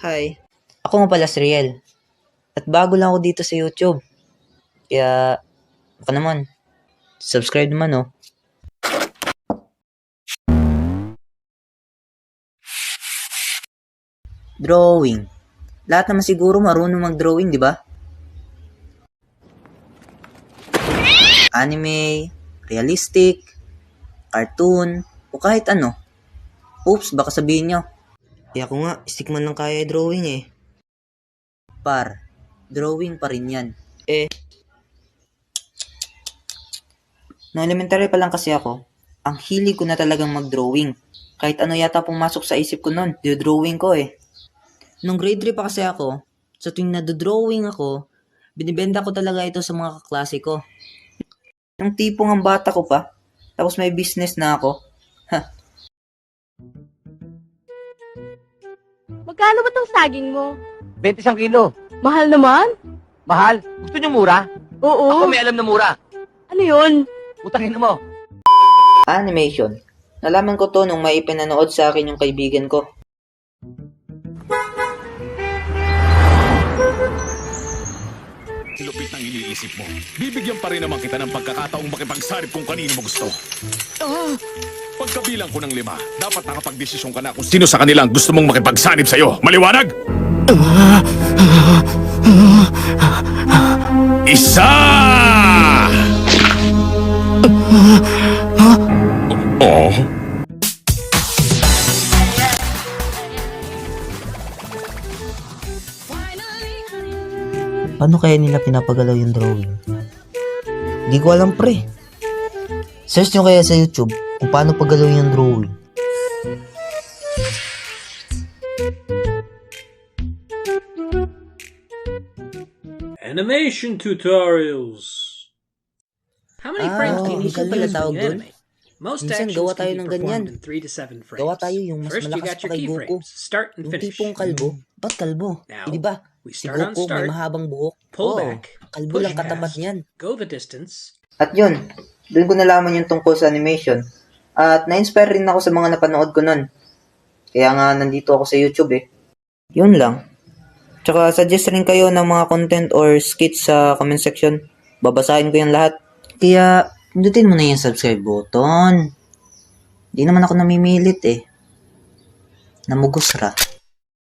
Hi, ako nga pala si Riel. At bago lang ako dito sa YouTube. Kaya, baka naman, subscribe naman oh. Drawing. Lahat naman siguro marunong mag-drawing, di ba? Anime, realistic, cartoon, o kahit ano. Oops, baka sabihin nyo. Ako nga, stick man lang kaya drawing eh. Par, drawing pa rin yan. No elementary pa lang kasi ako, ang hilig ko na talagang mag-drawing. Kahit ano yata pumasok sa isip ko nun, drawing ko eh. Nung grade 3 pa kasi ako, sa tuwing nado-drawing ako, binibenta ko talaga ito sa mga kaklase ko. Yung tipong ang bata ko pa, tapos may business na ako. Magkano ba tong saging mo? 21 kilo. Mahal naman? Mahal? Gusto niyo mura? Oo. Ako may alam na mura. Ano yun? Utangin mo. Animation. Nalaman ko to nung may ipinanood sa akin yung kaibigan ko. Lupit ng iniisip mo. Bibigyan pa rin naman kita ng pagkakataong makipagsalip kung kanino mo gusto. Pagkabilang ko ng 5, dapat nakapagdesisyon ka na kung sino sa kanila ang gusto mong makipagsanib sa'yo. Maliwanag? Isa! Oh. Paano kaya nila pinapagalaw yung drawing? Hindi ko alam pre. Search nyo kaya sa YouTube kung paano pagalaw yung drawing. Animation tutorials. How many frames do you need to pala use tawag when you dun. animate? Most Minsan actions gawa can tayo be ng performed ganyan. in 3 to 7 frames. Gawa tayo yung mas First, you malakas got your pa kay Goku. keyframes. Start and Yung finish. tipong kalbo. Ba't kalbo? Now, Di ba? we Si start on Goku may start, mahabang buhok. pull Oo, back, kalbo push lang katapat past, niyan. go the distance. At yun, doon ko nalaman yung tungkol sa animation. At na-inspire rin ako sa mga napanood ko nun. Kaya nga nandito ako sa YouTube eh. Yun lang. Tsaka suggest rin kayo ng mga content or skits sa comment section. Babasahin ko yung lahat. Kaya, pindutin mo na yung subscribe button. Di naman ako namimilit eh. Namugos ra.